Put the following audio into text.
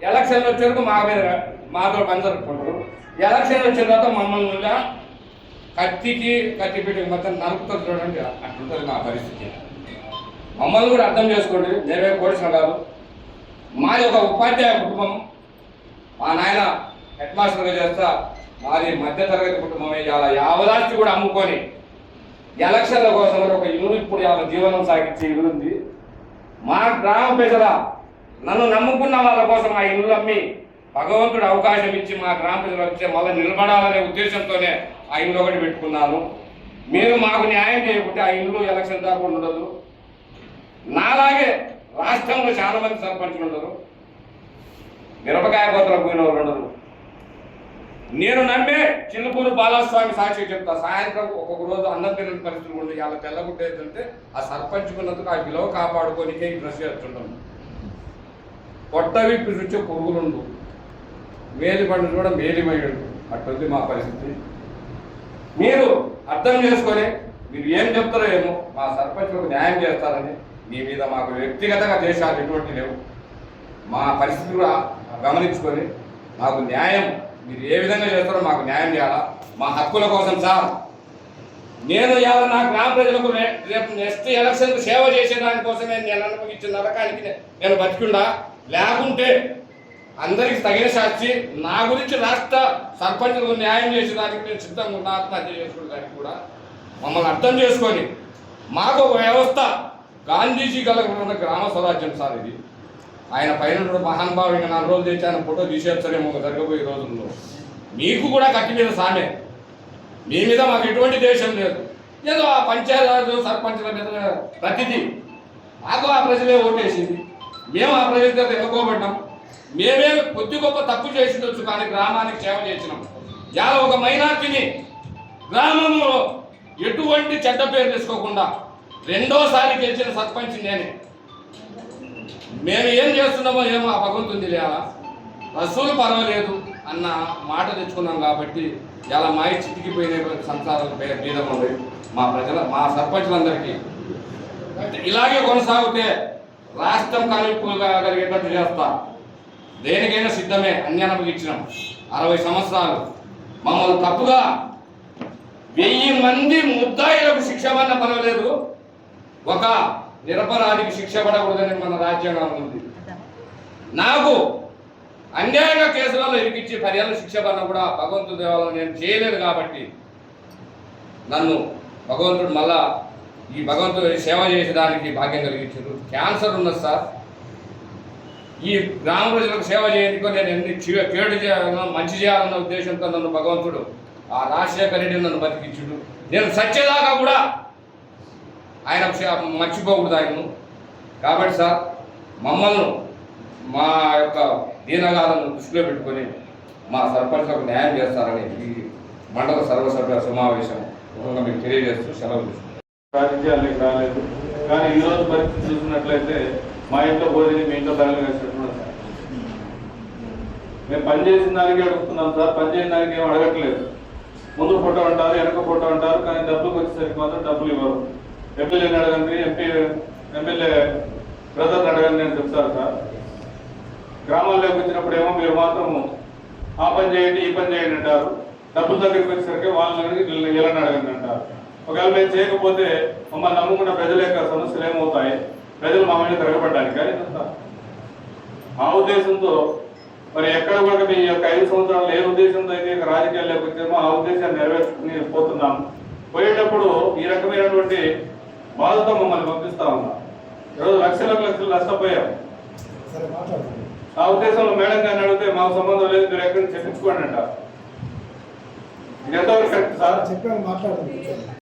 Election వచ్చేందుకు మా మీద మాతో పని జరుపుకుంటారు. ఎలక్షన్ వచ్చిన తర్వాత మమ్మల్ని కత్తి పెట్టి మొత్తం నలుపుతుంది చూడండి, అట్లుంటుంది మా పరిస్థితి. మమ్మల్ని కూడా అర్థం చేసుకోండి. మేమే కోడిసిన కాదు, మాది ఒక ఉపాధ్యాయ కుటుంబం. మా నాయన హెడ్ మాస్టర్గా చేస్తా, మాది మధ్యతరగతి కుటుంబమే. ఇలా యావదాస్తి కూడా అమ్ముకొని ఎలక్షన్ల కోసం ఒక ఇల్లు ఇప్పుడు జీవనం సాగించే ఇల్లు ఉంది. మా గ్రామ ప్రజల నన్ను నమ్ముకున్న వాళ్ళ కోసం ఆ ఇల్లు అమ్మి భగవంతుడు అవకాశం ఇచ్చి మా గ్రామ ప్రజలు వచ్చే మళ్ళీ నిలబడాలనే ఉద్దేశంతోనే ఆ ఇల్లు ఒకటి పెట్టుకున్నాను. మీరు మాకు న్యాయం చేయకుంటే ఆ ఇల్లు ఎలక్షన్ దాకా ఉండదు. నాలాగే రాష్ట్రంలో చాలా మంది సర్పంచులు ఉండరు, మిరపకాయ కోతలకు పోయిన వాళ్ళు ఉండరు. నేను నమ్మే చిన్నపూరు బాలస్వామి సాక్షి చెప్తా, సాయంత్రం ఒక్కొక్క రోజు అన్నం తినని పరిస్థితులు ఉండి అలా తెల్లగుంటేంటే ఆ సర్పంచుకున్నందుకు ఆ విలువ కాపాడుకోనికే ఈ డ్రెస్ చేస్తుంటాం. పొట్టవి పిలిచే పురుగులుండు, మేలి పండు కూడా మేలిమయ్యుడు, అట్టుంది మా పరిస్థితి. మీరు అర్థం చేసుకొని మీరు ఏం చెప్తారో ఏమో, మా సర్పంచులకు న్యాయం చేస్తారని. మీ మీద మాకు వ్యక్తిగతంగా దేశాలు ఎటువంటి లేవు. మా పరిస్థితి కూడా గమనించుకొని మాకు న్యాయం మీరు ఏ విధంగా చేస్తారో మాకు న్యాయం చేయాలా. మా హక్కుల కోసం సార్, నేను ఇవాళ నా గ్రామ ప్రజలకు రేపు నెక్స్ట్ ఎలక్షన్కు సేవ చేసేదానికోసమే నేను అనుభవించిన నరకానికి నేను బతికుండా, లేకుంటే అందరికి తగిన సాక్షి నా గురించి రాష్ట్ర సర్పంచులకు న్యాయం చేసేదానికి నేను సిద్ధంగా ఉన్నా. ఆత్మహత్య చేసుకోవడానికి కూడా మమ్మల్ని అర్థం చేసుకొని మాకు ఒక వ్యవస్థ, గాంధీజీ కలగకున్న గ్రామ స్వరాజ్యం సార్ ఇది. ఆయన పైన మహానుభావు ఇంకా 4 రోజులు తెచ్చి ఆయన ఫోటో తీసేస్తారేమో జరగబోయే రోజుల్లో. మీకు కూడా కట్టి మీద సామే, మీ మీద మాకు ఎటువంటి దేశం లేదు. ఏదో ఆ పంచాయతీ సర్పంచుల మీద ప్రతిదీ మాకు ఆ ప్రజలే ఓటేసింది, మేము ఆ ప్రజల చేత ఎన్నుకోబడ్డాం. మేమే కొద్ది గొప్ప తప్పు చేసిండొచ్చు, కానీ గ్రామానికి సేవ చేసినాం. ఇలా ఒక మైనార్టీని గ్రామంలో ఎటువంటి చెడ్డ పేరు తీసుకోకుండా రెండోసారి గెలిచిన సర్పంచ్ నేనే. మేము ఏం చేస్తున్నామో ఏమో ఆ భగవంతుని తెలియాలా, రసూలు పర్వాలేదు అన్న మాట తెచ్చుకున్నాం. కాబట్టి ఇలా మాయి చితికిపోయిన సంసారాలు బీదం ఉంది మా ప్రజల, మా సర్పంచులందరికీ. ఇలాగే కొనసాగితే రాష్ట్రం కలిగేటట్టు చేస్తా. దేనికైనా సిద్ధమే. అన్యాయం ఇచ్చినాం 60 సంవత్సరాలు. మమ్మల్ని తప్పుగా 1000 మంది ముద్దాయిలకు శిక్ష పడిన పర్వాలేదు, ఒక నిరపరాధికి శిక్ష పడకూడదని మన రాజ్యాంగం ఉంది. నాకు అన్యాయంగా కేసులలో ఇరికిచ్చి 10 ఏళ్ళ శిక్ష పడిన కూడా భగవంతుడి దేవాలను నేను చేయలేదు. కాబట్టి నన్ను భగవంతుడు మళ్ళా ఈ భగవంతుడి సేవ చేసేదానికి భాగ్యం కలిగించారు. క్యాన్సర్ ఉన్నది సార్, ఈ గ్రామ ప్రజలకు సేవ చేయడానికి నేను ఎన్ని కేడు చేయాలన్నా మంచి చేయాలన్న ఉద్దేశంతో నన్ను భగవంతుడు ఆ రాజశేఖర రెడ్డి నన్ను బతికించుడు. నేను సత్యదాకా కూడా ఆయన మర్చిపోకూడదు ఆయనను. కాబట్టి సార్, మమ్మల్ని మా యొక్క దీనగాలను దృష్టిలో పెట్టుకొని మా సర్పంచ్లకు న్యాయం చేస్తారని ఈ మండల సర్వసభ్య సమావేశం మీకు తెలియజేస్తూ సెలవు తీసుకుంటాం. రాజకీయాలకు రాలేదు, కానీ ఈరోజు పరిస్థితి చూసినట్లయితే మా ఇంట్లో భోజనం మీ ఇంట్లో తరలి వేసినట్టున్నాం సార్. మేము పనిచేసిన దానికి అడుగుతున్నాం సార్, పనిచేసిన దానికి ఏం అడగట్లేదు. ముందు ఫోటో అంటారు, వెనక ఫోటో అంటారు, కానీ డబ్బులకు వచ్చేసరికి మాత్రం డబ్బులు ఇవ్వరు. ఎమ్మెల్యేని అడగండి, ఎమ్మెల్యే బ్రదర్ని అడగండి అని చెప్తారు సార్. గ్రామాల్లోకి వచ్చినప్పుడు ఏమో మీరు మాత్రం ఆ పని చేయండి ఈ పని చేయండి అంటారు. డబ్బుల దగ్గరికి వచ్చేసరికి వాళ్ళని ఇలా అడగండి అంటారు. ఒకవేళ మేము చేయకపోతే మమ్మల్ని నమ్ముకున్న ప్రజల యొక్క సమస్యలు ఏమవుతాయి, ప్రజలు మా మీద తిరగబడ్డానికి. కానీ ఆ ఉద్దేశంతో మరి ఎక్కడ కూడా మీ యొక్క 5 సంవత్సరాలు ఏ ఉద్దేశంతో అయితే రాజకీయాల్లోకి వచ్చామో ఆ ఉద్దేశాన్ని నెరవేర్చుకుని పోతున్నాం. పోయేటప్పుడు ఈ రకమైనటువంటి బాధతో మమ్మల్ని పంపిస్తా ఉన్నాం. ఈరోజు లక్షలు నష్టపోయాం. ఆ ఉద్దేశంలో మేడం గారిని అడిగితే మాకు సంబంధం లేదు, మీరు ఎక్కడి నుంచి చెప్పించుకోండి అంట. ఇది ఎంతవరకు కరెక్ట్ సార్?